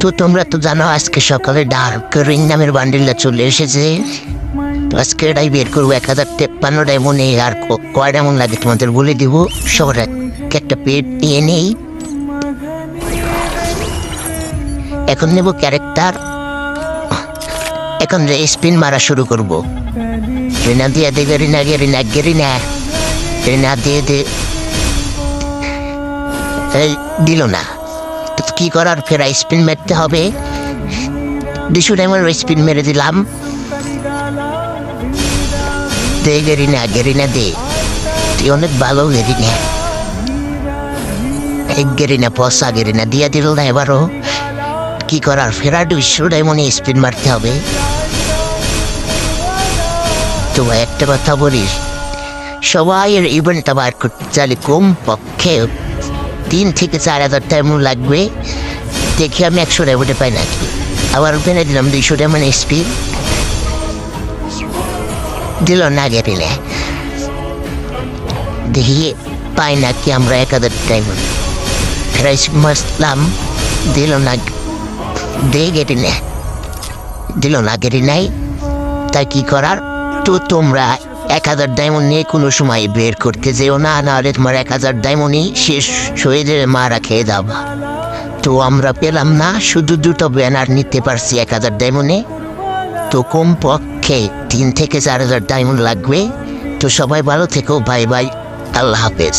তো তোমরা তো জানো আজকে সকালে ডার্ক রিং নামের বান্ডিলটা চলে এসেছে। তো আজকে এটাই বের করবো 1053 ডায়মন্ডে। আর কয় ডায়মন্ড লাগে তোমাদের বলে দিব। সবার একটা পেট নিয়ে নেই। এখন নেব ক্যারেক্টার। এখন স্পিন মারা শুরু করবো। রিনা দিয়ে দেবে, রিনা গে রিনা গে রিনা রিনা দিয়ে দে। দিল না, কি করার? ফের স্পিন মারতে হবে। 200 ডায়মন্ড স্পিন মেরে দিলাম। দে গেরিনা গেরিনা দে, তুই অনেক ভালো গেরিনা। এক গেরিনা পয়সা গেরিনা দিয়ে দিল না। এবারও কি করার? ফেরা 200 ডায়মন্ড স্পিন মারতে হবে। তো একটা কথা বলিস, সবাই এর ইভেন্টটা বার করতে চাইলে কম পক্ষে 3 থেকে 4 হাজার ডায়মন্ড লাগবে। দেখি আমি 100 ডায়মন্ডে পাই নাকি। আবার পেনে দিলাম 200 ডায়মন্ড স্পিন, দিল না গেরিনা। দেখি পাই নাকি আমরা 1000 ডায়মন্ড। ফেরাই মাসলাম, দিল না। দে গেরিনা, দিল না গেরিনাই। তাই কি করার? তো তোমরা 1000 ডায়মন্ড নিয়ে কোনো সময় বের করতে যেও না, নাহলে তোমার 1000 ডায়মন্ডই শেষ হয়ে যাবে, মারা খেয়ে যাবা। তো আমরা পেলাম না, শুধু 2টো ব্যানার নিতে পারছি 1000 ডায়মন্ডে। তো কম পক্ষে 3 থেকে 4 হাজার ডায়মন্ড লাগবে। তো সবাই ভালো থেকো, বাই বাই, আল্লাহ হাফেজ।